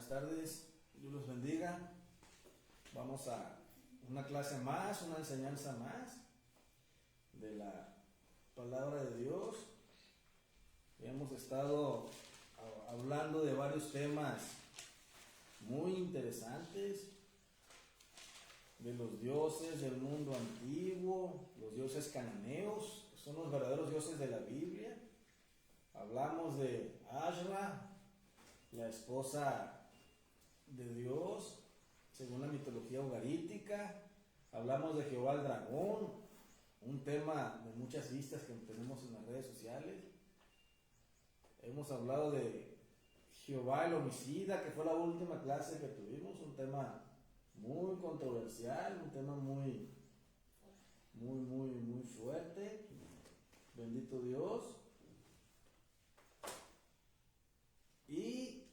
Buenas tardes, Dios los bendiga. Vamos a una clase más, una enseñanza más de la palabra de Dios. Hemos estado hablando de varios temas muy interesantes, de los dioses del mundo antiguo, los dioses cananeos, que son los verdaderos dioses de la Biblia. Hablamos de Ashra, la esposa de Dios, según la mitología ugarítica. Hablamos de Jehová el dragón, un tema de muchas vistas que tenemos en las redes sociales. Hemos hablado de Jehová el homicida, que fue la última clase que tuvimos, un tema muy controversial, un tema muy fuerte. Bendito Dios. Y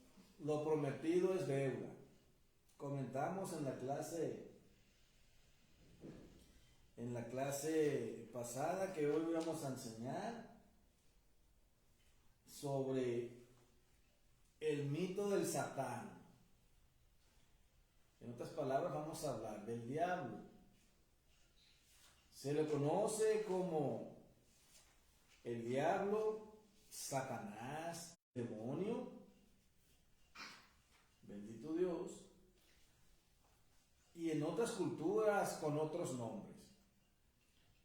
lo prometido es deuda. Comentamos en la clase pasada que hoy vamos a enseñar sobre el mito del Satán. En otras palabras, vamos a hablar del diablo. Se le conoce como el diablo, Satanás, demonio. Bendito Dios. Y en otras culturas con otros nombres.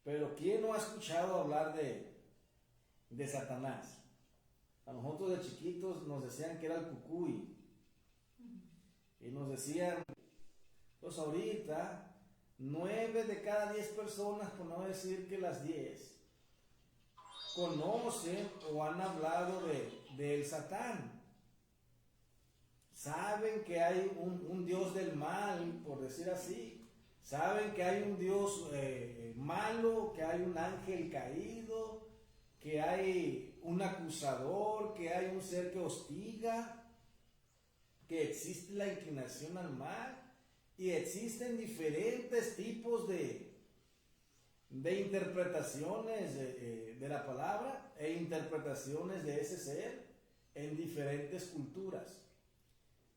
Pero ¿quién no ha escuchado hablar de Satanás? A nosotros de chiquitos nos decían que era el cucuy. Y nos decían, pues ahorita, 9 de cada 10 personas, por no decir que las 10, conocen o han hablado del Satán. Saben que hay un Dios del mal, por decir así. Saben que hay un Dios malo, que hay un ángel caído, que hay un acusador, que hay un ser que hostiga, que existe la inclinación al mal, y existen diferentes tipos de interpretaciones de la palabra e interpretaciones de ese ser en diferentes culturas.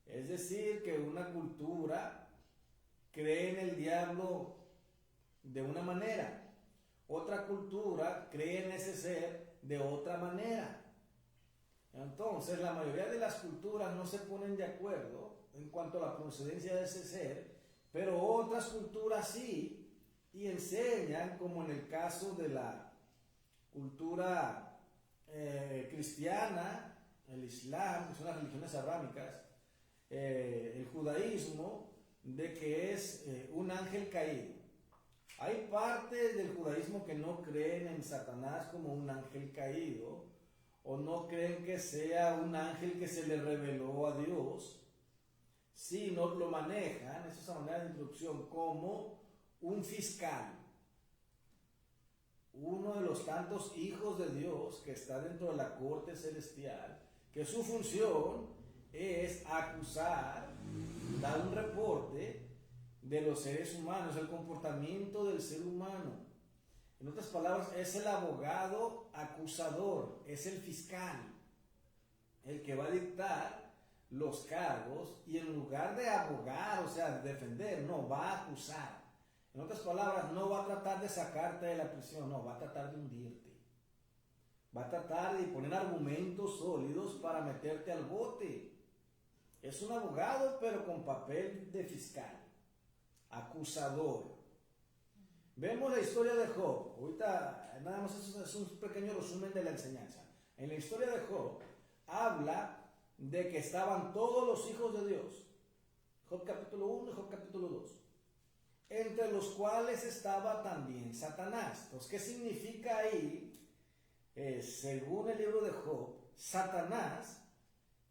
Es decir, que una cultura cree en el diablo de una manera, otra cultura cree en ese ser de otra manera. Entonces, la mayoría de las culturas no se ponen de acuerdo en cuanto a la procedencia de ese ser, pero otras culturas sí, y enseñan, como en el caso de la cultura cristiana, el Islam, que son las religiones abrámicas, el judaísmo, de que es un ángel caído. Hay partes del judaísmo que no creen en Satanás como un ángel caído, o no creen que sea un ángel que se le reveló a Dios, sino lo manejan, esa es la manera de introducción, como un fiscal, uno de los tantos hijos de Dios que está dentro de la corte celestial, que su función es acusar, dar un reporte de los seres humanos, el comportamiento del ser humano. En otras palabras, es el abogado acusador, es el fiscal, el que va a dictar los cargos, y en lugar de abogar, o sea, de defender, no, va a acusar. En otras palabras, no va a tratar de sacarte de la prisión, no, va a tratar de hundirte. Va a tratar de poner argumentos sólidos para meterte al bote. Es un abogado, pero con papel de fiscal, acusador. Vemos la historia de Job. Ahorita nada más es un pequeño resumen de la enseñanza. En la historia de Job habla de que estaban todos los hijos de Dios. Job capítulo 1 y Job capítulo 2. Entre los cuales estaba también Satanás. Entonces, ¿qué significa ahí? Según el libro de Job, Satanás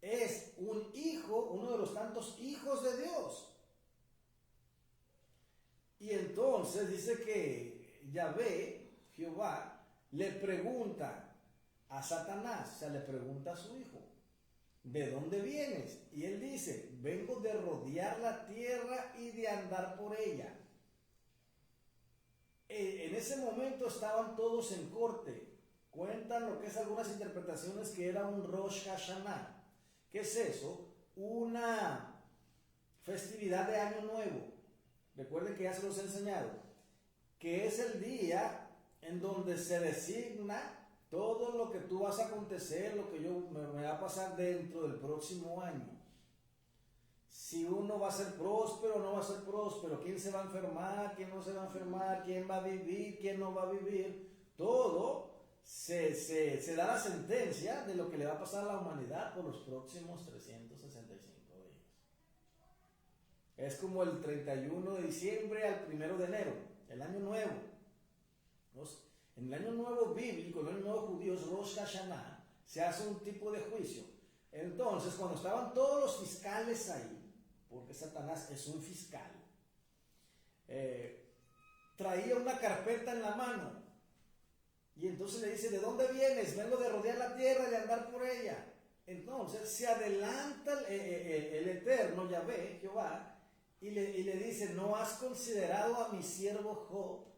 es un hijo, uno de los tantos hijos de Dios. Y entonces dice que Yahvé, Jehová, le pregunta a Satanás, o sea, le pregunta a su hijo, ¿de dónde vienes? Y él dice, vengo de rodear la tierra y de andar por ella. En ese momento estaban todos en corte. Cuentan lo que es algunas interpretaciones que era un Rosh Hashanah. ¿Qué es eso? Una festividad de Año Nuevo. Recuerden que ya se los he enseñado, que es el día en donde se designa todo lo que tú vas a acontecer, lo que me va a pasar dentro del próximo año. Si uno va a ser próspero o no va a ser próspero, quién se va a enfermar, quién no se va a enfermar, quién va a vivir, quién no va a vivir, todo se da la sentencia de lo que le va a pasar a la humanidad por los próximos 365 días. Es como el 31 de diciembre al 1 de enero, el año nuevo. En el año nuevo bíblico, en el año nuevo judío, Rosh Hashanah, se hace un tipo de juicio. Entonces, cuando estaban todos los fiscales ahí, porque Satanás es un fiscal, traía una carpeta en la mano. Y entonces le dice, ¿de dónde vienes? Vengo de rodear la tierra y de andar por ella. Entonces se adelanta el Eterno, Yahvé, Jehová, y le dice, ¿no has considerado a mi siervo Job?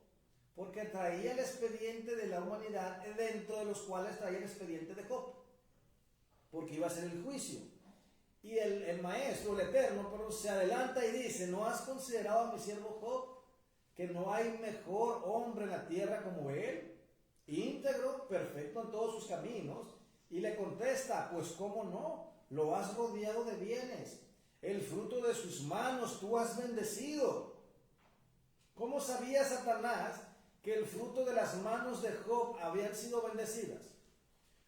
Porque traía el expediente de la humanidad, dentro de los cuales traía el expediente de Job, porque iba a ser el juicio. Y el maestro, el Eterno, pero se adelanta y dice, ¿no has considerado a mi siervo Job? Que no hay mejor hombre en la tierra como él, íntegro, perfecto en todos sus caminos. Y le contesta, pues cómo no, lo has rodeado de bienes, el fruto de sus manos tú has bendecido. ¿Cómo sabía Satanás que el fruto de las manos de Job habían sido bendecidas?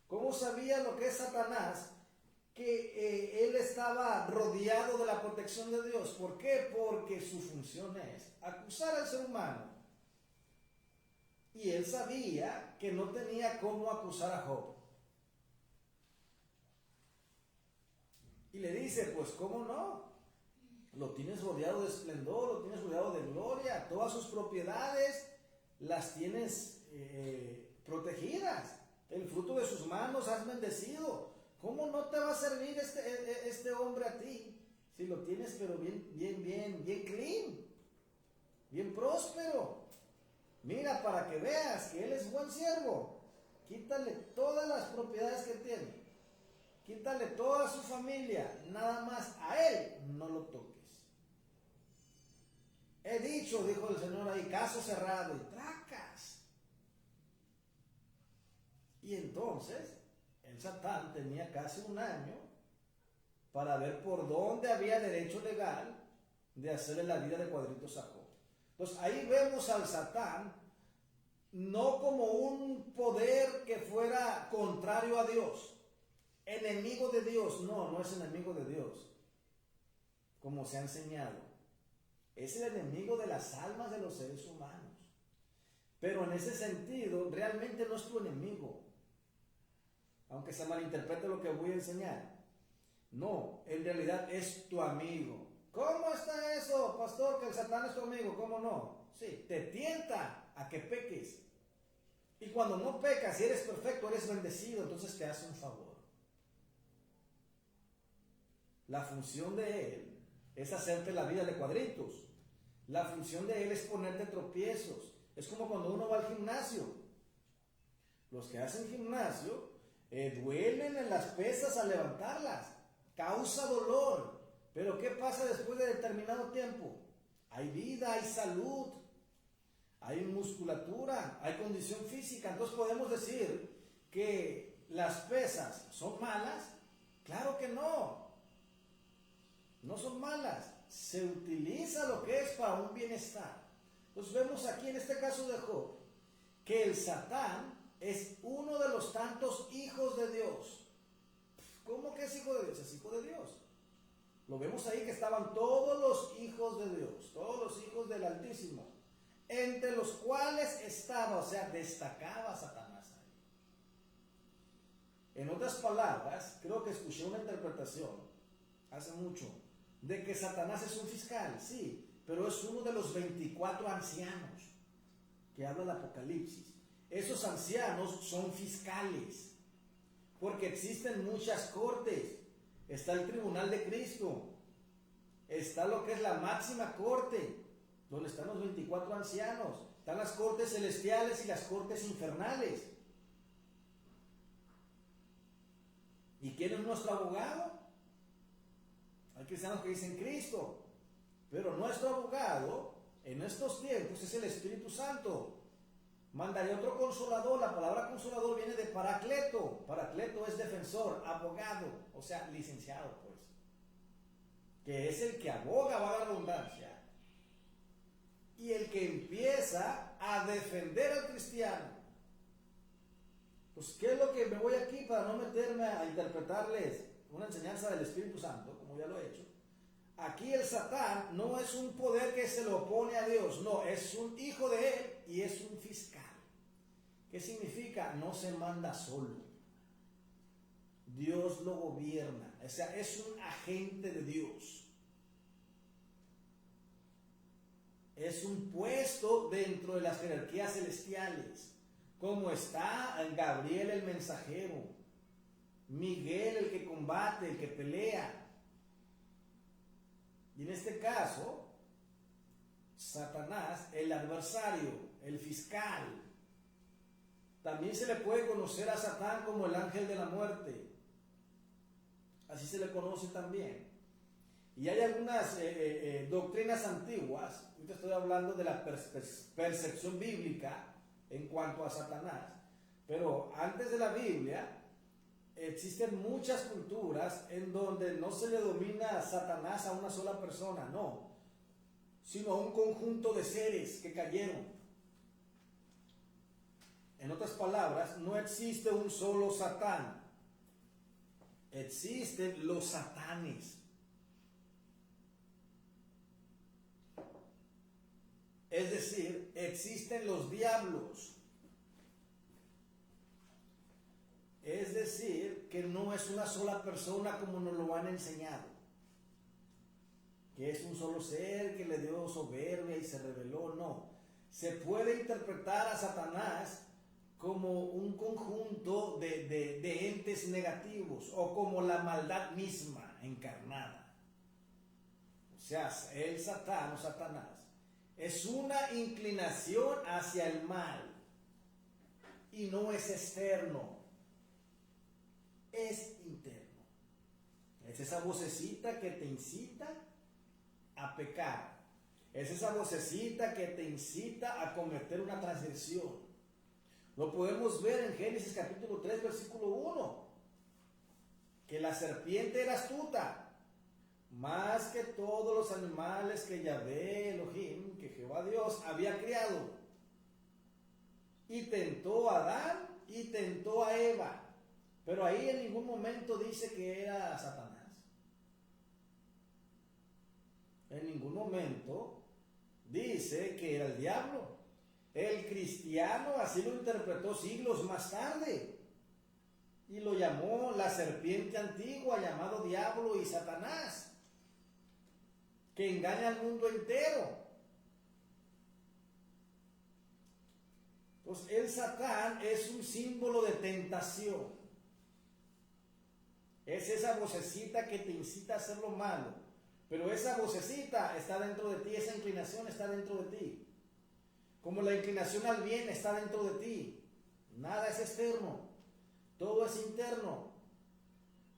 ¿Cómo sabía lo que es Satanás que él estaba rodeado de la protección de Dios? ¿Por qué? Porque su función es acusar al ser humano. Y él sabía que no tenía cómo acusar a Job. Y le dice, pues cómo no, lo tienes rodeado de esplendor, lo tienes rodeado de gloria, todas sus propiedades las tienes protegidas, el fruto de sus manos has bendecido. ¿Cómo no te va a servir este hombre a ti? Si lo tienes pero bien clean, bien próspero. Mira, para que veas que él es buen siervo, quítale todas las propiedades que tiene, quítale toda su familia, nada más a él no lo toques. He dicho, dijo el Señor ahí, caso cerrado, y tracas. Y entonces, el Satán tenía casi un año para ver por dónde había derecho legal de hacerle la vida de cuadritos a Job. Entonces ahí vemos al Satán no como un poder que fuera contrario a Dios, enemigo de Dios. No es enemigo de Dios, como se ha enseñado. Es el enemigo de las almas de los seres humanos. Pero en ese sentido, realmente no es tu enemigo, aunque se malinterprete lo que voy a enseñar. No, en realidad es tu amigo. ¿Cómo está eso, pastor, que el Satán es tu amigo? ¿Cómo no? Sí, te tienta a que peques. Y cuando no pecas, si eres perfecto, eres bendecido, entonces te hace un favor. La función de él es hacerte la vida de cuadritos. La función de él es ponerte tropiezos. Es como cuando uno va al gimnasio. Los que hacen gimnasio duelen en las pesas al levantarlas. Causa dolor. Pero ¿qué pasa después de determinado tiempo? Hay vida, hay salud, hay musculatura, hay condición física. Entonces podemos decir que las pesas son malas. Claro que no. No son malas. Se utiliza lo que es para un bienestar. Entonces vemos aquí en este caso de Job que el Satán es uno de los tantos hijos de Dios. ¿Cómo que es hijo de Dios? Es hijo de Dios. Lo vemos ahí que estaban todos los hijos de Dios, todos los hijos del Altísimo, entre los cuales estaba, o sea, destacaba Satanás ahí. En otras palabras, creo que escuché una interpretación hace mucho de que Satanás es un fiscal, sí, pero es uno de los 24 ancianos que habla el Apocalipsis. Esos ancianos son fiscales, porque existen muchas cortes. Está el tribunal de Cristo, está lo que es la máxima corte, donde están los 24 ancianos, están las cortes celestiales y las cortes infernales. ¿Y quién es nuestro abogado? Hay cristianos que dicen Cristo. Pero nuestro abogado en estos tiempos es el Espíritu Santo. Mandaré otro consolador. La palabra consolador viene de paracleto. Paracleto es defensor, abogado, o sea, licenciado, pues. Que es el que aboga, va a la redundancia. Y el que empieza a defender al cristiano. Pues, ¿qué es lo que me voy aquí para no meterme a interpretarles una enseñanza del Espíritu Santo, como ya lo he hecho? Aquí el Satán no es un poder que se lo opone a Dios, no, es un hijo de él y es un fiscal. ¿Qué significa? No se manda solo. Dios lo gobierna, o sea, es un agente de Dios. Es un puesto dentro de las jerarquías celestiales, como está Gabriel el mensajero, Miguel el que combate, el que pelea. Y en este caso, Satanás, el adversario, el fiscal. También se le puede conocer a Satán como el ángel de la muerte. Así se le conoce también. Y hay algunas doctrinas antiguas, yo estoy hablando de la percepción bíblica en cuanto a Satanás, pero antes de la Biblia existen muchas culturas en donde no se le domina a Satanás a una sola persona, no, sino a un conjunto de seres que cayeron. En otras palabras, no existe un solo Satán, existen los satanes. Es decir, existen los diablos. Es decir, que no es una sola persona como nos lo han enseñado. Que es un solo ser que le dio soberbia y se rebeló. No. Se puede interpretar a Satanás como un conjunto de entes negativos o como la maldad misma encarnada. O sea, el Satán o Satanás es una inclinación hacia el mal y no es externo, es interno. Es esa vocecita que te incita a pecar, es esa vocecita que te incita a cometer una transgresión. Lo podemos ver en Génesis capítulo 3, versículo 1, que la serpiente era astuta, más que todos los animales que Yahvé Elohim, que Jehová Dios había criado, y tentó a Adán y tentó a Eva, pero ahí en ningún momento dice que era Satanás. En ningún momento dice que era el diablo. El cristiano así lo interpretó siglos más tarde y lo llamó la serpiente antigua, llamado diablo y Satanás, que engaña al mundo entero. Pues el Satán es un símbolo de tentación. Es esa vocecita que te incita a hacer lo malo, pero esa vocecita está dentro de ti, esa inclinación está dentro de ti. Como la inclinación al bien está dentro de ti. Nada es externo, todo es interno.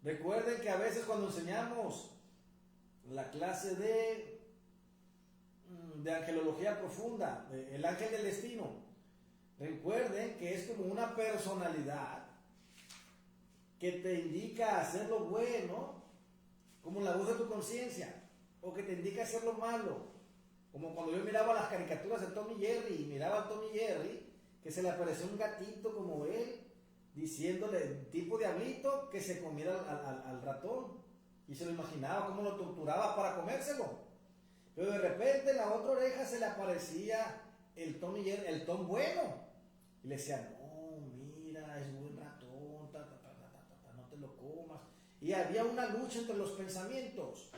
Recuerden que a veces cuando enseñamos la clase de angelología profunda, el ángel del destino, recuerden que es como una personalidad que te indica hacer lo bueno, como la voz de tu conciencia, o que te indica hacer lo malo. Como cuando yo miraba las caricaturas de Tom y Jerry, y miraba a Tom y Jerry, que se le apareció un gatito como él, diciéndole, tipo diablito, que se comiera al ratón. Y se lo imaginaba cómo lo torturaba para comérselo. Pero de repente en la otra oreja se le aparecía el Tom y Jerry, el Tom bueno. Y le decía, no, mira, es buen ratón, no te lo comas. Y había una lucha entre los pensamientos.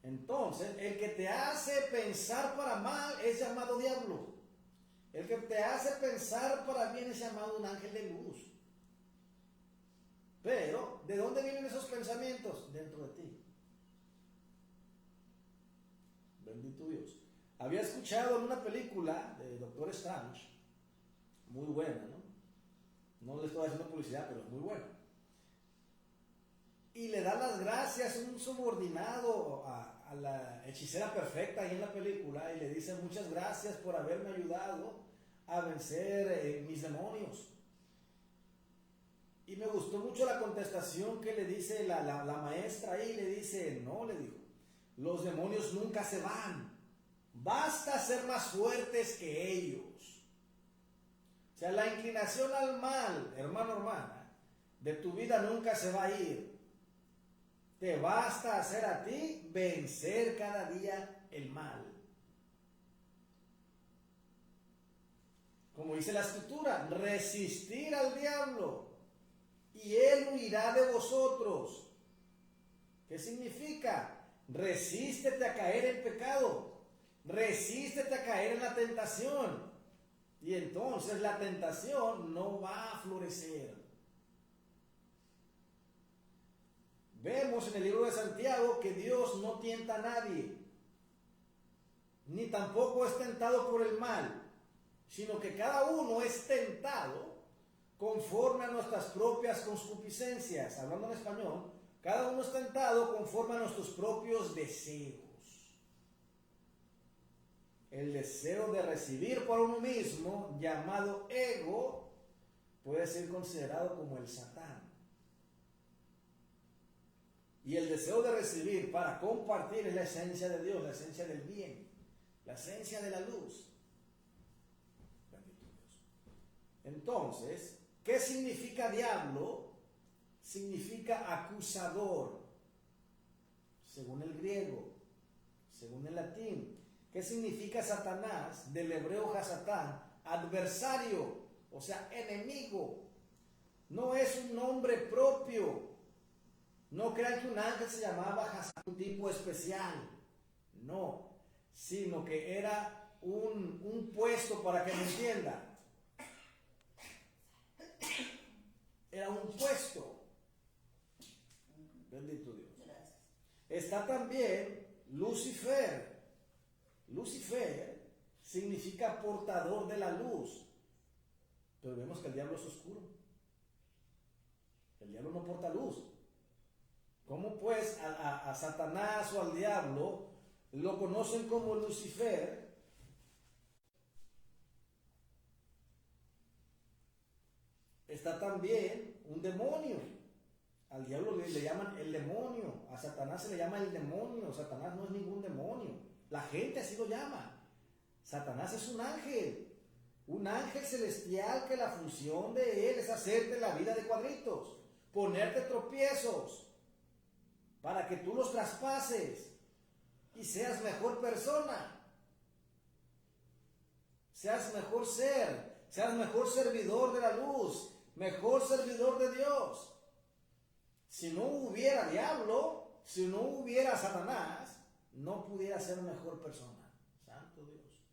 Entonces, el que te hace pensar para mal es llamado diablo. El que te hace pensar para bien es llamado un ángel de luz. Pero, ¿de dónde vienen esos pensamientos? Dentro de ti. Bendito Dios. Había escuchado en una película de Doctor Strange, muy buena, ¿no? No le estoy haciendo publicidad, pero es muy buena. Y le da las gracias un subordinado a a la hechicera perfecta ahí en la película y le dice muchas gracias por haberme ayudado a vencer mis demonios. Y me gustó mucho la contestación que le dice la maestra ahí, le dice, no, le dijo, los demonios nunca se van, basta ser más fuertes que ellos. O sea, la inclinación al mal, hermano, hermana, de tu vida nunca se va a ir. Te basta hacer a ti vencer cada día el mal. Como dice la escritura, resistir al diablo y él huirá de vosotros. ¿Qué significa? Resístete a caer en pecado, resístete a caer en la tentación, y entonces la tentación no va a florecer. Vemos en el libro de Santiago que Dios no tienta a nadie, ni tampoco es tentado por el mal, sino que cada uno es tentado conforme a nuestras propias concupiscencias. Hablando en español, cada uno es tentado conforme a nuestros propios deseos. El deseo de recibir por uno mismo, llamado ego, puede ser considerado como el Satán. Y el deseo de recibir para compartir es la esencia de Dios, la esencia del bien, la esencia de la luz. Entonces, ¿qué significa diablo? Significa acusador, según el griego, según el latín. ¿Qué significa Satanás? Del hebreo Hasatán, adversario, o sea, enemigo. No es un nombre propio. No crean que un ángel se llamaba Hasatán, un tipo especial. No, sino que era un puesto, para que me entiendan. Era un puesto. Bendito Dios. Está también Lucifer. Lucifer significa portador de la luz. Pero vemos que el diablo es oscuro. El diablo no porta luz. ¿Cómo pues a Satanás o al diablo lo conocen como Lucifer? Está también un demonio. Al diablo le llaman el demonio. A Satanás se le llama el demonio. Satanás no es ningún demonio. La gente así lo llama. Satanás es un ángel celestial que la función de él es hacerte la vida de cuadritos, ponerte tropiezos para que tú los traspases y seas mejor persona, seas mejor ser, seas mejor servidor de la luz, mejor servidor de Dios. Si no hubiera diablo, si no hubiera Satanás, no pudiera ser mejor persona. Santo Dios.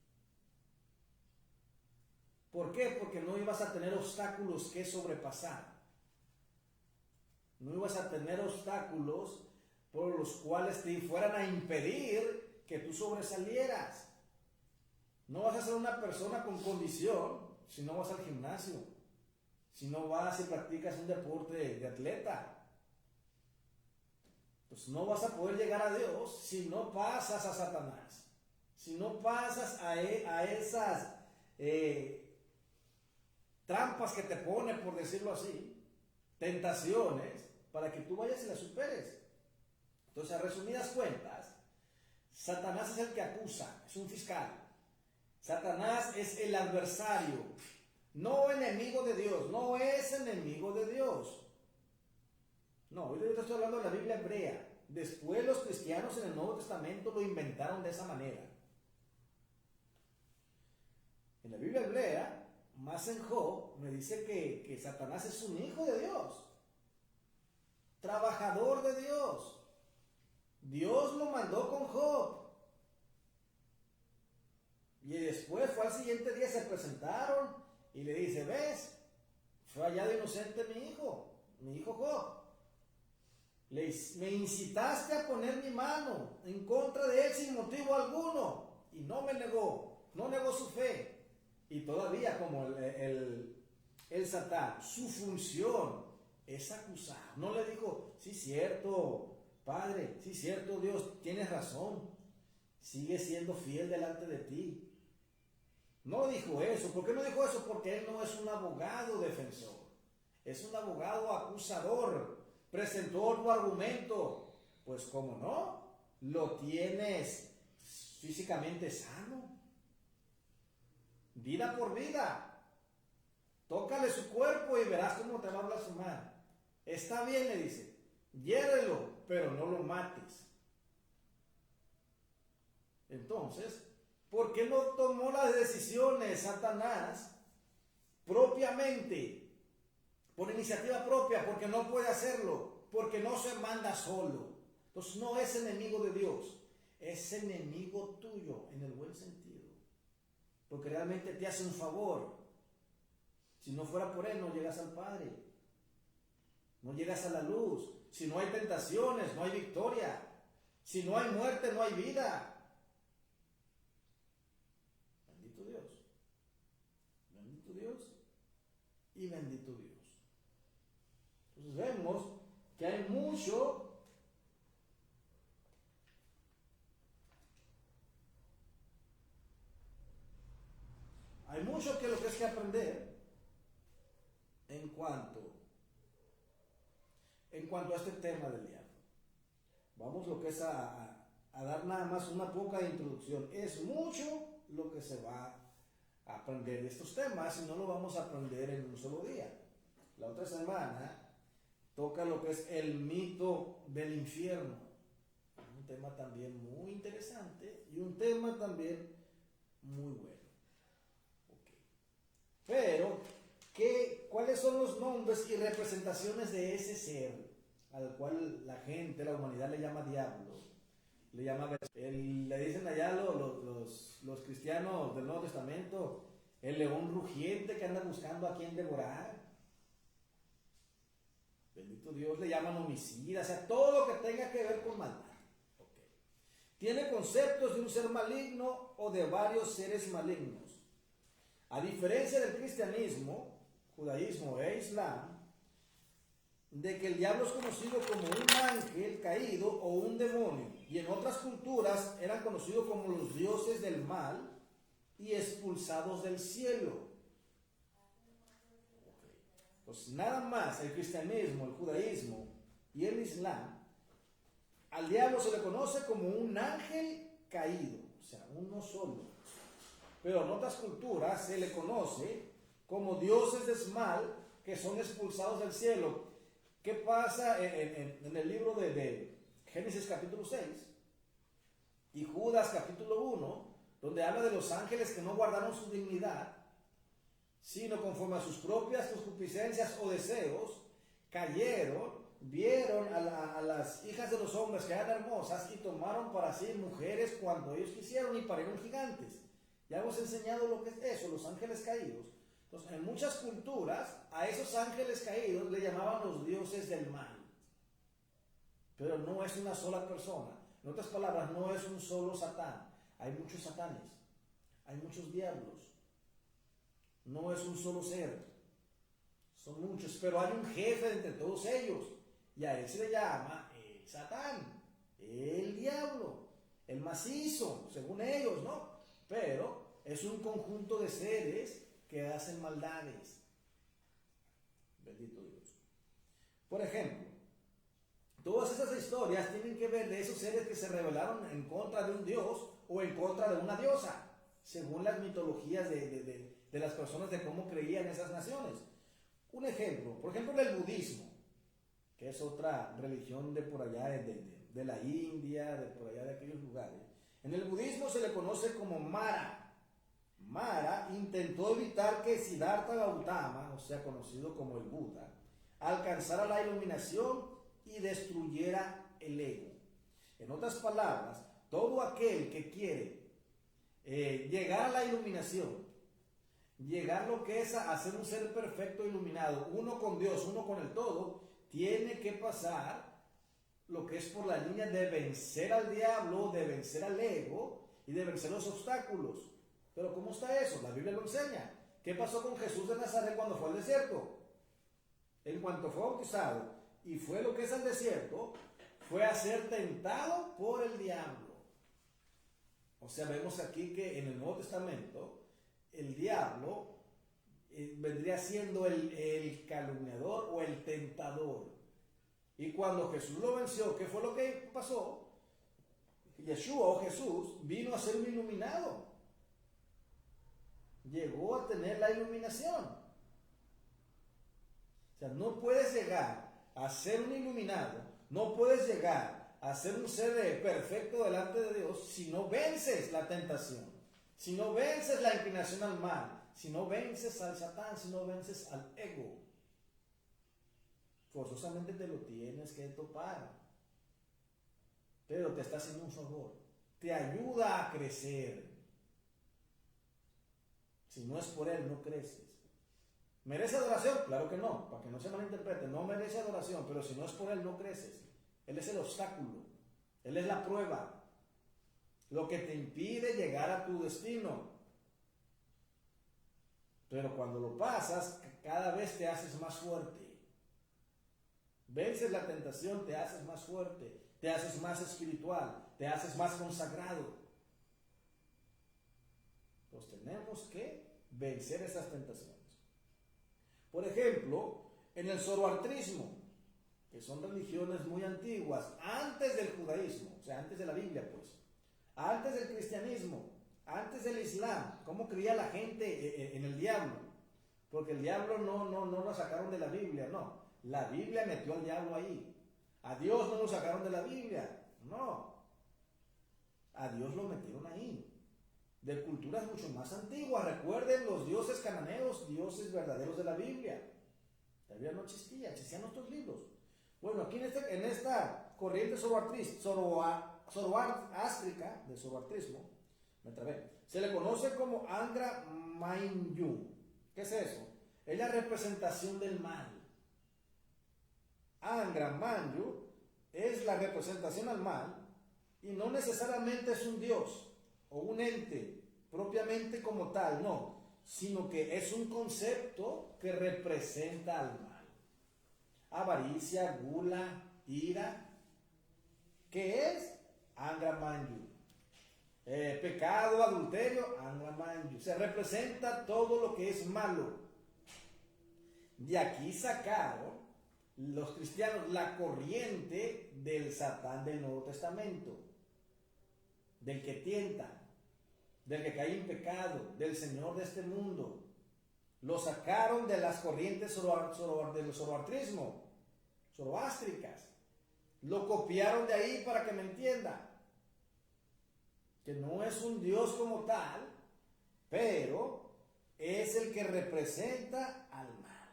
¿Por qué? Porque no ibas a tener obstáculos que sobrepasar. No ibas a tener obstáculos por los cuales te fueran a impedir que tú sobresalieras. No vas a ser una persona con condición si no vas al gimnasio, si no vas y practicas un deporte de atleta. Pues no vas a poder llegar a Dios si no pasas a Satanás, si no pasas a esas trampas que te pone, por decirlo así, tentaciones, para que tú vayas y las superes. Entonces, a resumidas cuentas, Satanás es el que acusa, es un fiscal. Satanás es el adversario, no enemigo de Dios, no es enemigo de Dios. No, yo te estoy hablando de la Biblia hebrea. Después los cristianos en el Nuevo Testamento lo inventaron de esa manera. En la Biblia hebrea, más en Job, me dice que Satanás es un hijo de Dios, trabajador de Dios. Dios lo mandó con Job. Y después fue al siguiente día, se presentaron y le dice, ¿ves? Fue hallado inocente mi hijo Job. Me incitaste a poner mi mano en contra de él sin motivo alguno. Y no me negó, no negó su fe. Y todavía como el Satán, su función es acusar. No le dijo, sí, cierto, Padre, sí, cierto, Dios, tienes razón, sigue siendo fiel delante de ti. No dijo eso. ¿Por qué no dijo eso? Porque él no es un abogado defensor, es un abogado acusador. Presentó tu argumento. Pues cómo no, lo tienes físicamente sano, vida por vida. Tócale su cuerpo y verás cómo te va a blasfemar. Está bien, le dice, hiérelo, pero no lo mates. Entonces, ¿por qué no tomó las decisiones Satanás propiamente, por iniciativa propia? Porque no puede hacerlo, porque no se manda solo. Entonces no es enemigo de Dios, es enemigo tuyo en el buen sentido, porque realmente te hace un favor. Si no fuera por él, no llegas al Padre, no llegas a la luz. Si no hay tentaciones, no hay victoria. Si no hay muerte, no hay vida. Bendito Dios. Bendito Dios y bendito Dios. Entonces vemos que hay mucho que lo que es que aprender en cuanto a este tema del diablo. Vamos lo que es a dar nada más una poca introducción. Es mucho lo que se va a aprender de estos temas y no lo vamos a aprender en un solo día. La otra semana toca lo que es el mito del infierno. Un tema también muy interesante y un tema también muy bueno. Okay. Pero, ¿cuáles son los nombres y representaciones de ese ser al cual la gente, la humanidad le llama diablo? Le dicen allá los cristianos del Nuevo Testamento, el león rugiente que anda buscando a quien devorar. Bendito Dios, le llaman homicida, o sea, todo lo que tenga que ver con maldad. Okay. Tiene conceptos de un ser maligno o de varios seres malignos. A diferencia del cristianismo, judaísmo e islam, de que el diablo es conocido como un ángel caído o un demonio, y en otras culturas eran conocidos como los dioses del mal y expulsados del cielo. Pues nada más el cristianismo, el judaísmo y el islam, al diablo se le conoce como un ángel caído, o sea, uno solo. Pero en otras culturas se le conoce como dioses del mal que son expulsados del cielo. ¿Qué pasa en el libro de Génesis capítulo 6 y Judas capítulo 1, donde habla de los ángeles que no guardaron su dignidad, sino conforme a sus propias concupiscencias o deseos, cayeron, vieron a las hijas de los hombres que eran hermosas y tomaron para sí mujeres cuando ellos quisieron y parieron gigantes? Ya hemos enseñado lo que es eso, los ángeles caídos. Entonces, en muchas culturas, a esos ángeles caídos le llamaban los dioses del mal. Pero no es una sola persona. En otras palabras, no es un solo Satán. Hay muchos satanes, hay muchos diablos. No es un solo ser, son muchos, pero hay un jefe entre todos ellos, y a él se le llama el Satán, el diablo, el macizo, según ellos, ¿no? Pero es un conjunto de seres que hacen maldades. Bendito Dios. Por ejemplo, todas esas historias tienen que ver de esos seres que se rebelaron en contra de un dios o en contra de una diosa, según las mitologías de las personas, de cómo creían esas naciones. Un ejemplo, por ejemplo, el budismo, que es otra religión de por allá, de la India, de por allá de aquellos lugares. En el budismo se le conoce como Mara. Mara intentó evitar que Siddhartha Gautama, o sea, conocido como el Buda, alcanzara la iluminación y destruyera el ego. En otras palabras, todo aquel que quiere llegar a la iluminación, llegar lo que es a ser un ser perfecto iluminado, uno con Dios, uno con el todo, tiene que pasar lo que es por la línea de vencer al diablo, de vencer al ego y de vencer los obstáculos. Pero ¿cómo está eso? La Biblia lo enseña. ¿Qué pasó con Jesús de Nazaret cuando fue al desierto? En cuanto fue bautizado y fue lo que es al desierto, fue a ser tentado por el diablo. O sea, vemos aquí que en el Nuevo Testamento el diablo vendría siendo el calumniador o el tentador. Y cuando Jesús lo venció, ¿qué fue lo que pasó? Yeshua o Jesús vino a ser un iluminado. Llegó a tener la iluminación. O sea, no puedes llegar a ser un iluminado, no puedes llegar a ser un ser perfecto delante de Dios si no vences la tentación, si no vences la inclinación al mal, si no vences al Satán, si no vences al ego. Forzosamente te lo tienes que topar. Pero te está haciendo un favor. Te ayuda a crecer. Si no es por él, no creces. ¿Merece adoración? Claro que no, para que no se malinterprete. No merece adoración, pero si no es por él, no creces. Él es el obstáculo. Él es la prueba. Lo que te impide llegar a tu destino. Pero cuando lo pasas, cada vez te haces más fuerte. Vences la tentación, te haces más fuerte, te haces más espiritual, te haces más consagrado. Pues tenemos que vencer esas tentaciones. Por ejemplo, en el zoroastrismo, que son religiones muy antiguas, antes del judaísmo, o sea, antes de la Biblia, pues, antes del cristianismo, antes del islam, ¿cómo creía la gente en el diablo? Porque el diablo no lo sacaron de la Biblia, no. La Biblia metió al diablo ahí. A Dios no lo sacaron de la Biblia, no. A Dios lo metieron ahí. De culturas mucho más antiguas. Recuerden los dioses cananeos, dioses verdaderos de la Biblia. La Biblia no existía, existían otros libros. Bueno, aquí en esta corriente zoroástrica, de zoroastrismo, me trabé, se le conoce como Angra Mainyu. ¿Qué es eso? Es la representación del mal. Angra Mainyu es la representación al mal y no necesariamente es un dios o un ente propiamente como tal, no, sino que es un concepto que representa al mal. Avaricia, gula, ira, ¿qué es? Angra Mainyu. Pecado, adulterio, Angra Mainyu. Se representa todo lo que es malo. De aquí sacaron los cristianos la corriente del Satán del Nuevo Testamento, del que tienta, del que cae en pecado, del señor de este mundo. Lo sacaron de las corrientes del zoroastrismo, zoroástricas. Lo copiaron de ahí para que me entienda. Que no es un Dios como tal, pero es el que representa al mal.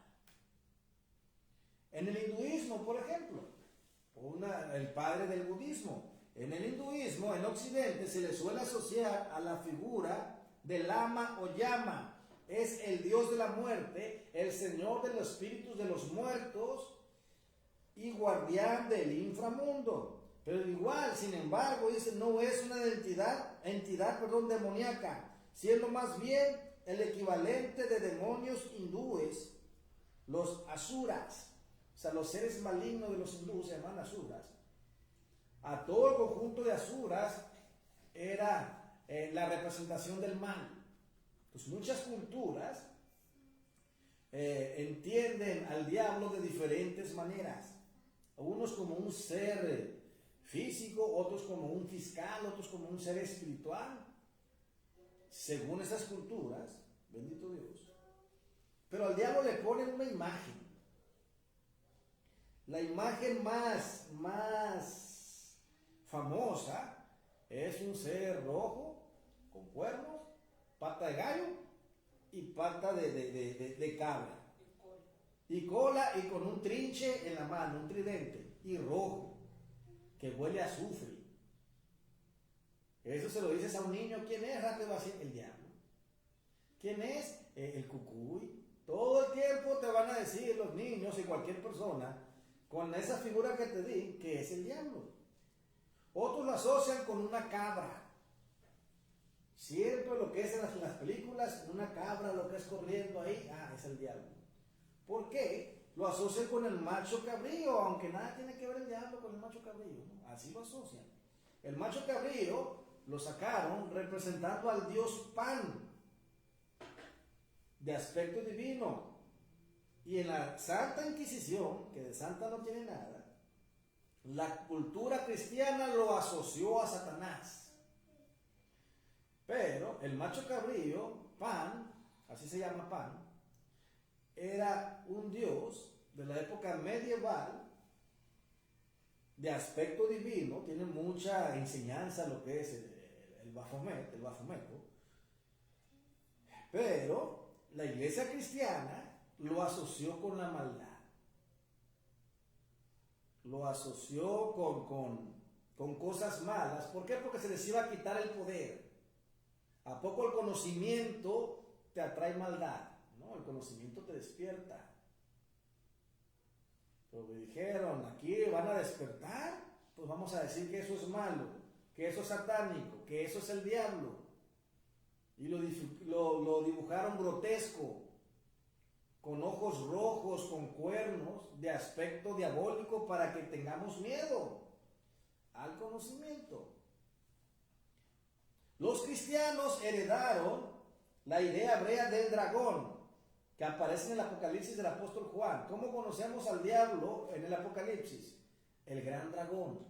En el hinduismo, por ejemplo, el padre del budismo. En el hinduismo, en Occidente, se le suele asociar a la figura del Lama o Yama. Es el dios de la muerte, el señor de los espíritus de los muertos y guardián del inframundo. Pero igual, sin embargo, dice, no es una entidad demoníaca, siendo más bien el equivalente de demonios hindúes, los asuras. O sea, los seres malignos de los hindúes se llaman asuras. A todo el conjunto de asuras era la representación del mal. Pues muchas culturas entienden al diablo de diferentes maneras. Unos como un ser físico, otros como un fiscal, otros como un ser espiritual. Según esas culturas, bendito Dios. Pero al diablo le ponen una imagen. La imagen más famosa es un ser rojo con cuernos, pata de gallo y pata de cabra. Y cola y con un trinche en la mano, un tridente, y rojo, que huele a azufre. Eso se lo dices a un niño, ¿quién es? Rápido así, el diablo. ¿Quién es? El cucuy. Todo el tiempo te van a decir los niños y cualquier persona, con esa figura que te di, que es el diablo. Otros lo asocian con una cabra. Siempre lo que es en las películas, una cabra, lo que es corriendo ahí, es el diablo. ¿Por qué? lo asocian con el macho cabrío, aunque nada tiene que ver el diablo con el macho cabrío, ¿no? Así lo asocian. El macho cabrío lo sacaron representando al dios Pan, de aspecto divino. Y en la Santa Inquisición, que de santa no tiene nada, la cultura cristiana lo asoció a Satanás. Pero el macho cabrío, Pan, así se llama Pan, era un dios de la época medieval, de aspecto divino, tiene mucha enseñanza lo que es el Bafometo, pero la iglesia cristiana lo asoció con la maldad, lo asoció con cosas malas. ¿Por qué? Porque se les iba a quitar el poder. ¿A poco el conocimiento te atrae maldad? No, el conocimiento te despierta. Pero me dijeron, aquí van a despertar, pues vamos a decir que eso es malo, que eso es satánico, que eso es el diablo. Y lo dibujaron grotesco, con ojos rojos, con cuernos, de aspecto diabólico, para que tengamos miedo al conocimiento. Los cristianos heredaron la idea hebrea del dragón, que aparece en el Apocalipsis del apóstol Juan. ¿Cómo conocemos al diablo en el Apocalipsis? El gran dragón,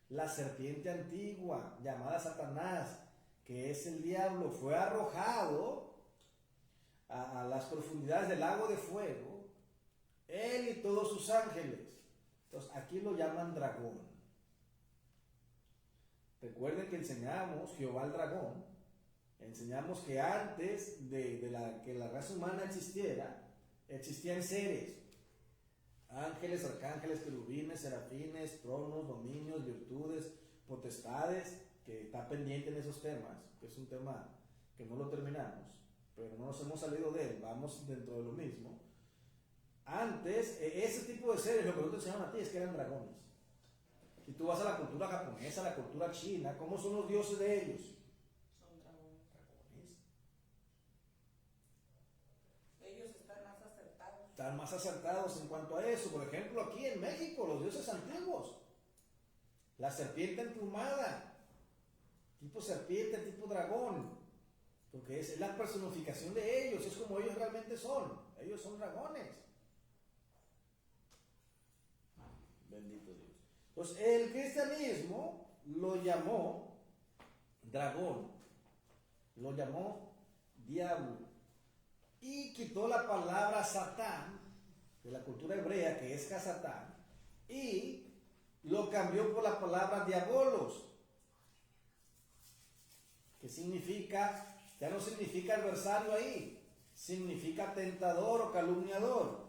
la serpiente antigua, llamada Satanás, que es el diablo, fue arrojado a las profundidades del lago de fuego, él y todos sus ángeles. Entonces, aquí lo llaman dragón. Recuerden que enseñamos Jehová el dragón. Enseñamos que antes de que la raza humana existiera, existían seres, ángeles, arcángeles, querubines, serafines, tronos, dominios, virtudes, potestades, que está pendiente en esos temas, que es un tema que no lo terminamos, pero no nos hemos salido de él, vamos dentro de lo mismo. Antes, ese tipo de seres, lo que no te enseñaron a ti es que eran dragones. Si tú vas a la cultura japonesa, a la cultura china, ¿cómo son los dioses de ellos? Están más acertados en cuanto a eso. Por ejemplo, aquí en México, los dioses antiguos, la serpiente emplumada, tipo serpiente, tipo dragón, porque es la personificación de ellos, es como ellos realmente son. Ellos son dragones. Bendito Dios. Pues el cristianismo lo llamó dragón, lo llamó diablo, y quitó la palabra Satán de la cultura hebrea, que es Hasatán, y lo cambió por la palabra diabolos, que significa, ya no significa adversario ahí, significa tentador o calumniador.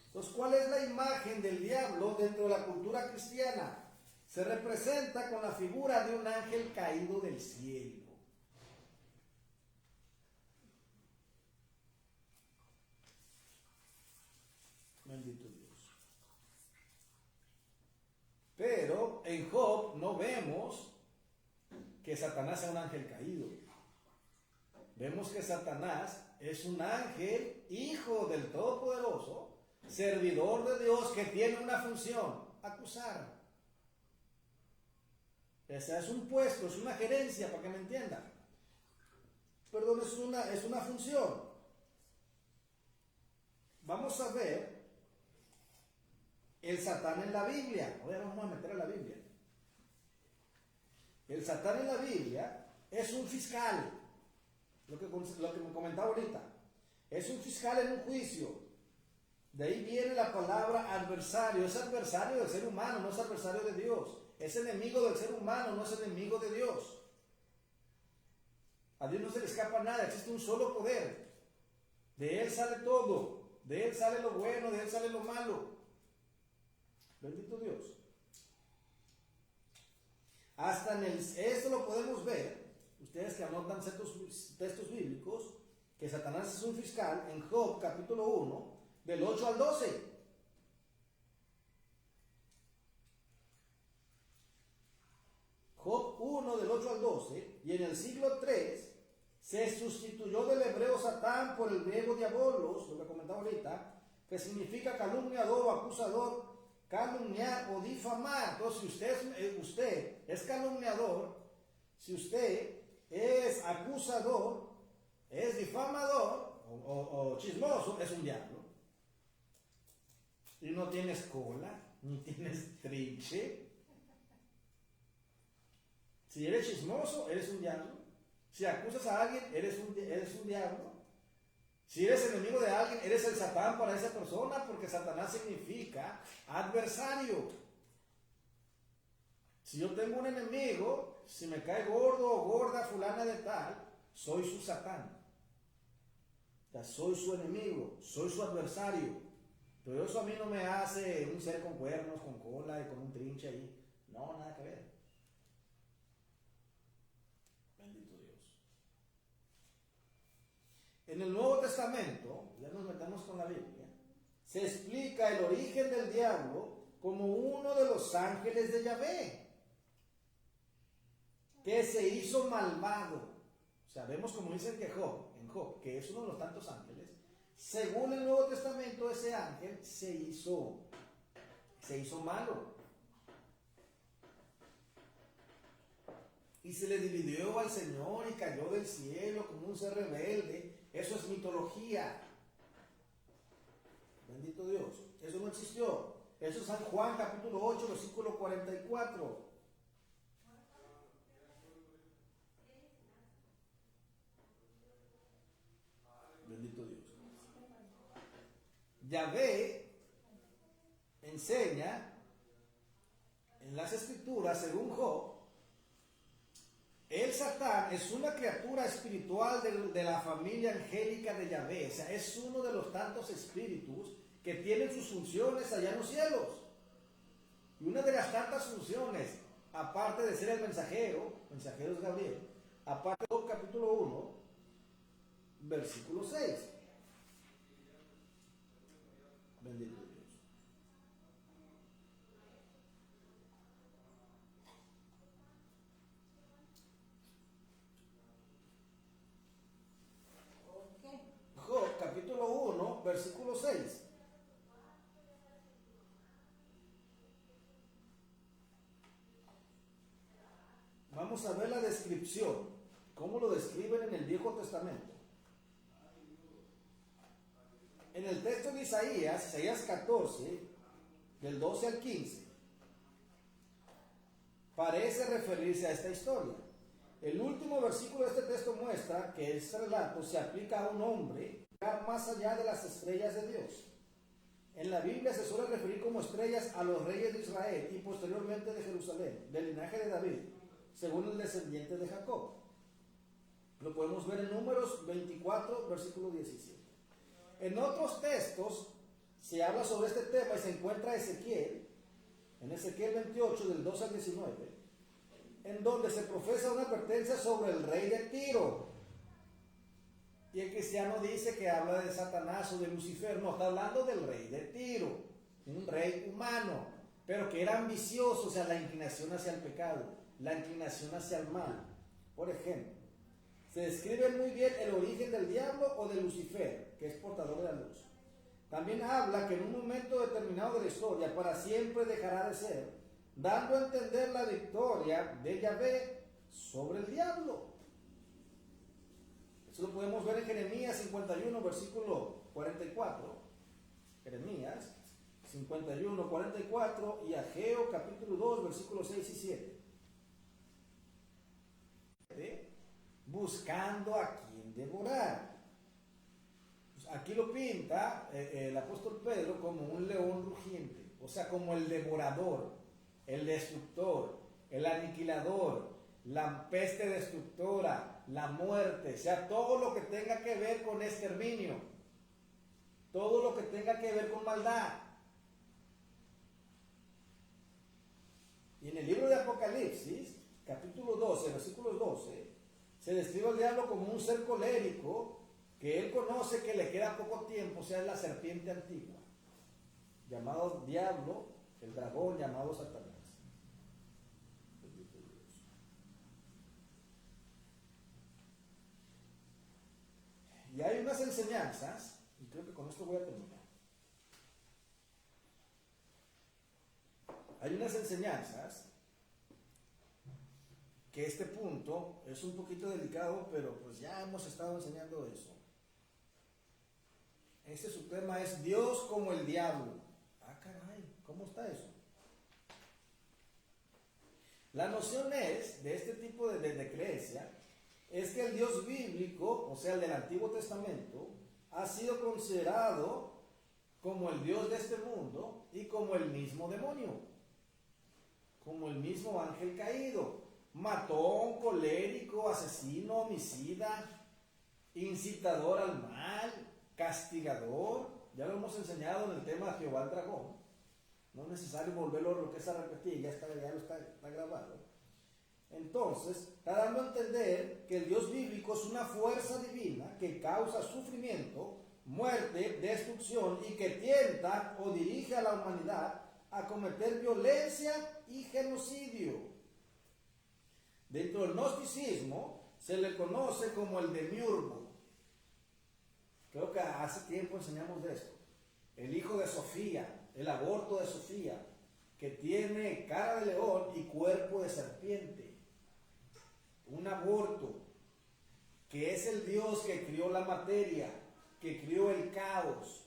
Entonces, ¿cuál es la imagen del diablo dentro de la cultura cristiana? Se representa con la figura de un ángel caído del cielo. Bendito Dios. Pero en Job no vemos que Satanás sea un ángel caído. Vemos que Satanás es un ángel, hijo del Todopoderoso, servidor de Dios, que tiene una función: acusar. Esa es un puesto, es una gerencia, para que me entiendan. Perdón, es una función. Vamos a ver el Satán en la Biblia. Ahora vamos a meter a la Biblia. El Satán en la Biblia es un fiscal, lo que me comentaba ahorita. Es un fiscal en un juicio. De ahí viene la palabra adversario. Es adversario del ser humano, no es adversario de Dios. Es enemigo del ser humano, no es enemigo de Dios. A Dios no se le escapa nada, existe un solo poder. De Él sale todo. De Él sale lo bueno, de Él sale lo malo. Bendito Dios. Hasta esto lo podemos ver, ustedes que anotan ciertos textos bíblicos, que Satanás es un fiscal en Job capítulo 1, del 8 al 12. Job 1 del 8 al 12, y en el siglo 3 se sustituyó del hebreo Satán por el griego diabolos, lo que comentaba ahorita, que significa calumniador o acusador, calumniar o difamar. Entonces, si usted es calumniador, si usted es acusador, es difamador o chismoso, es un diablo. Y no tienes cola, ni tienes trinche. Si eres chismoso, eres un diablo. Si acusas a alguien, eres un diablo. Si eres enemigo de alguien, eres el Satán para esa persona, porque Satanás significa adversario. Si yo tengo un enemigo, si me cae gordo o gorda fulana de tal, soy su Satán. O sea, soy su enemigo, soy su adversario. Pero eso a mí no me hace un ser con cuernos, con cola y con un trinche ahí. No, nada que ver. Bendito Dios. En el Nuevo Testamento, ya nos metemos con la Biblia, se explica el origen del diablo como uno de los ángeles de Yahvé, que se hizo malvado. O sea, vemos como dicen que en Job, que es uno de los tantos ángeles. Según el Nuevo Testamento, ese ángel se hizo malo. Y se le dividió al Señor y cayó del cielo como un ser rebelde. Eso es mitología. Bendito Dios. Eso no existió. Eso es San Juan capítulo 8, versículo 44. Bendito Dios. Yahvé enseña en las escrituras, según Job, el Satán es una criatura espiritual de la familia angélica de Yahvé. O sea, es uno de los tantos espíritus que tienen sus funciones allá en los cielos. Y una de las tantas funciones, aparte de ser el mensajero es Gabriel, aparte de Job capítulo 1, versículo 6. Bendito Dios. Job capítulo 1, versículo 6. Vamos a ver la descripción, cómo lo describen en el Viejo Testamento. En el texto de Isaías 14, del 12 al 15, parece referirse a esta historia. El último versículo de este texto muestra que este relato se aplica a un hombre más allá de las estrellas de Dios. En la Biblia se suele referir como estrellas a los reyes de Israel y posteriormente de Jerusalén, del linaje de David, según el descendiente de Jacob. Lo podemos ver en Números 24, versículo 17. En otros textos se habla sobre este tema y se encuentra Ezequiel, en Ezequiel 28, del 12 al 19, en donde se profesa una advertencia sobre el rey de Tiro. Y el cristiano dice que habla de Satanás o de Lucifer. No, está hablando del rey de Tiro, un rey humano, pero que era ambicioso, o sea, la inclinación hacia el pecado, la inclinación hacia el mal. Por ejemplo, se describe muy bien el origen del diablo o de Lucifer, que es portador de la luz. También habla que en un momento determinado de la historia, para siempre dejará de ser, dando a entender la victoria de Yahvé sobre el diablo. Eso lo podemos ver en Jeremías 51, versículo 44. Jeremías 51, 44 y Ageo capítulo 2, versículos 6 y 7. Buscando a quien devorar. Pues aquí lo pinta el apóstol Pedro como un león rugiente, o sea, como el devorador, el destructor, el aniquilador, la peste destructora, la muerte, o sea, todo lo que tenga que ver con exterminio, todo lo que tenga que ver con maldad. Y en el libro de Apocalipsis, capítulo 12, versículos 12, se describe al diablo como un ser colérico que él conoce que le queda poco tiempo, o sea, es la serpiente antigua, llamado diablo, el dragón llamado Satanás. Y hay unas enseñanzas, y creo que con esto voy a terminar, unas enseñanzas que este punto es un poquito delicado, pero pues ya hemos estado enseñando eso. Su tema es Dios como el diablo. Ah, caray, ¿cómo está eso? La noción es, de este tipo de creencia, es que el Dios bíblico, o sea, el del Antiguo Testamento, ha sido considerado como el Dios de este mundo y como el mismo demonio, como el mismo ángel caído, matón, colérico, asesino, homicida, incitador al mal, castigador. Ya lo hemos enseñado en el tema de Jehová el dragón. No es necesario volverlo lo que es a repetir, ya está grabado. Entonces, está dando a entender que el Dios bíblico es una fuerza divina que causa sufrimiento, muerte, destrucción y que tienta o dirige a la humanidad a cometer violencia y genocidio. Dentro del gnosticismo se le conoce como el demiurgo. Creo que hace tiempo enseñamos de esto. El hijo de Sofía, el aborto de Sofía, que tiene cara de león y cuerpo de serpiente. Un aborto, que es el Dios que crió la materia, que crió el caos,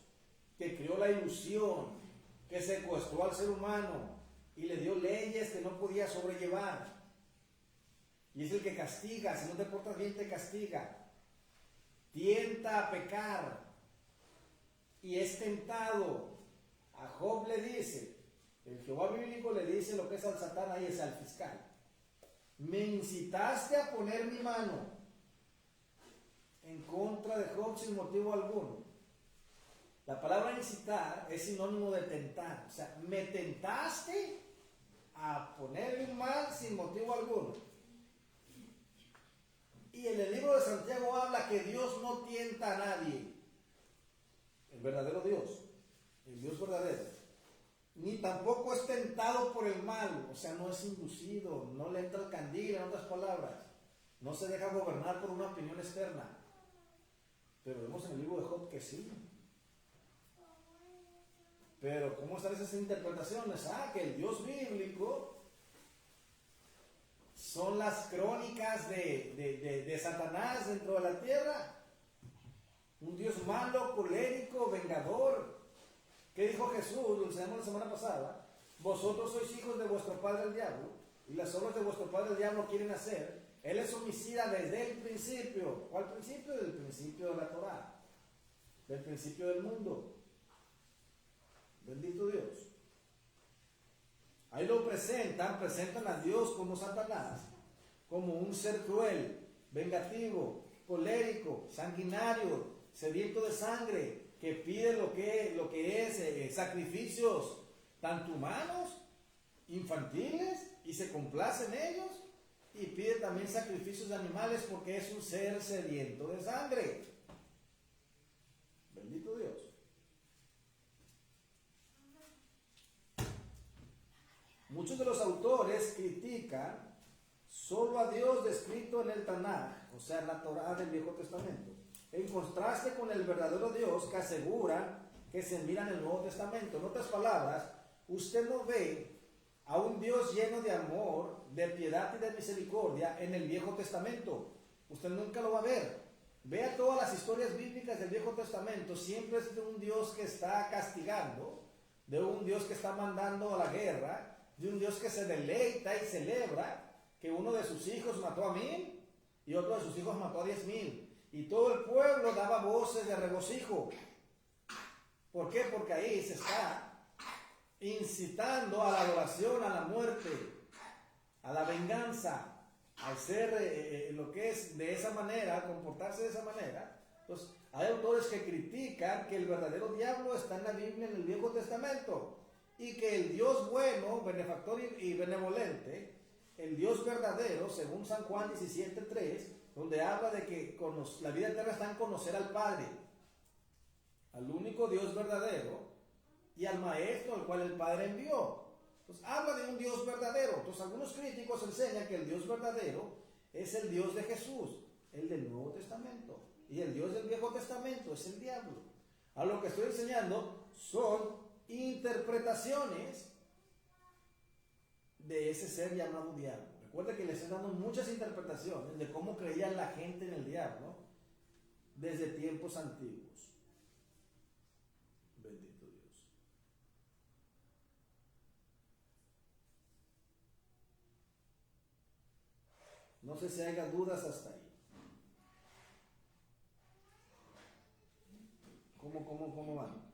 que crió la ilusión, que secuestró al ser humano y le dio leyes que no podía sobrellevar. Y es el que castiga, si no te portas bien te castiga. Tienta a pecar y es tentado. A Job le dice, el Jehová bíblico le dice lo que es al Satán, ahí es al fiscal. Me incitaste a poner mi mano en contra de Job sin motivo alguno. La palabra incitar es sinónimo de tentar. O sea, me tentaste a ponerme un mal sin motivo alguno. Y en el libro de Santiago habla que Dios no tienta a nadie. El verdadero Dios, el Dios verdadero. Ni tampoco es tentado por el mal, o sea, no es inducido, no le entra el candil, en otras palabras. No se deja gobernar por una opinión externa. Pero vemos en el libro de Job que sí. Pero ¿cómo están esas interpretaciones? Que el Dios bíblico son las crónicas de Satanás dentro de la tierra. Un Dios malo, colérico, vengador. ¿Qué dijo Jesús? Lo enseñamos la semana pasada. Vosotros sois hijos de vuestro padre el diablo, y las obras de vuestro padre el diablo quieren hacer. Él es homicida desde el principio. ¿Cuál principio? Del principio de la Torá, del principio del mundo. Bendito Dios. Ahí lo presentan a Dios como Satanás, como un ser cruel, vengativo, colérico, sanguinario, sediento de sangre, que pide lo que es sacrificios tanto humanos, infantiles, y se complace en ellos, y pide también sacrificios de animales porque es un ser sediento de sangre. Bendito Dios. Muchos de los autores critican solo a Dios descrito en el Tanaj, o sea, la Torá del Viejo Testamento, en contraste con el verdadero Dios que asegura que se mira en el Nuevo Testamento. En otras palabras, usted no ve a un Dios lleno de amor, de piedad y de misericordia en el Viejo Testamento. Usted nunca lo va a ver. Vea todas las historias bíblicas del Viejo Testamento, siempre es de un Dios que está castigando, de un Dios que está mandando a la guerra, de un Dios que se deleita y celebra que uno de sus hijos mató a 1000 y otro de sus hijos mató a 10,000. Y todo el pueblo daba voces de regocijo. ¿Por qué? Porque ahí se está incitando a la adoración, a la muerte, a la venganza, a hacer lo que es de esa manera, comportarse de esa manera. Entonces, hay autores que critican que el verdadero diablo está en la Biblia, en el Viejo Testamento, y que el Dios bueno, benefactor y benevolente, el Dios verdadero, según San Juan 17:3, donde habla de que la vida eterna está en conocer al Padre, al único Dios verdadero, y al Maestro al cual el Padre envió. Entonces habla de un Dios verdadero. Entonces algunos críticos enseñan que el Dios verdadero es el Dios de Jesús, el del Nuevo Testamento, y el Dios del Viejo Testamento es el diablo. A lo que estoy enseñando son interpretaciones de ese ser llamado diablo. Recuerda que les estoy dando muchas interpretaciones de cómo creía la gente en el diablo desde tiempos antiguos. Bendito Dios. No sé si haya dudas hasta ahí. ¿Cómo van?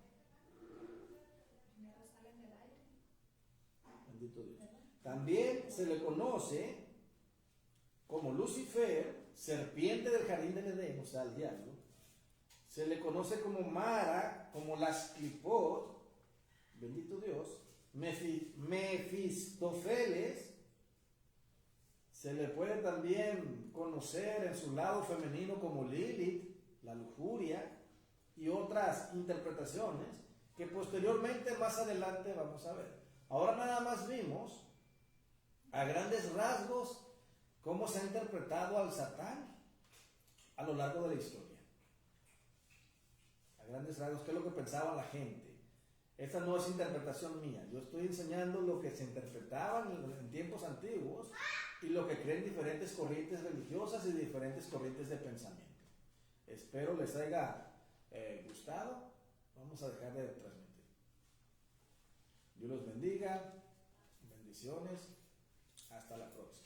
Bendito Dios. También se le conoce como Lucifer, serpiente del jardín del Edén, o sea, el diablo. Se le conoce como Mara, como las Clipot, bendito Dios. Mefistófeles. Se le puede también conocer en su lado femenino como Lilith, la lujuria, y otras interpretaciones que posteriormente, más adelante, vamos a ver. Ahora nada más vimos a grandes rasgos cómo se ha interpretado al Satán a lo largo de la historia. A grandes rasgos, qué es lo que pensaba la gente. Esta no es interpretación mía. Yo estoy enseñando lo que se interpretaba en tiempos antiguos y lo que creen diferentes corrientes religiosas y diferentes corrientes de pensamiento. Espero les haya gustado. Vamos a dejar de transmitir. Dios los bendiga. Bendiciones. Hasta la próxima.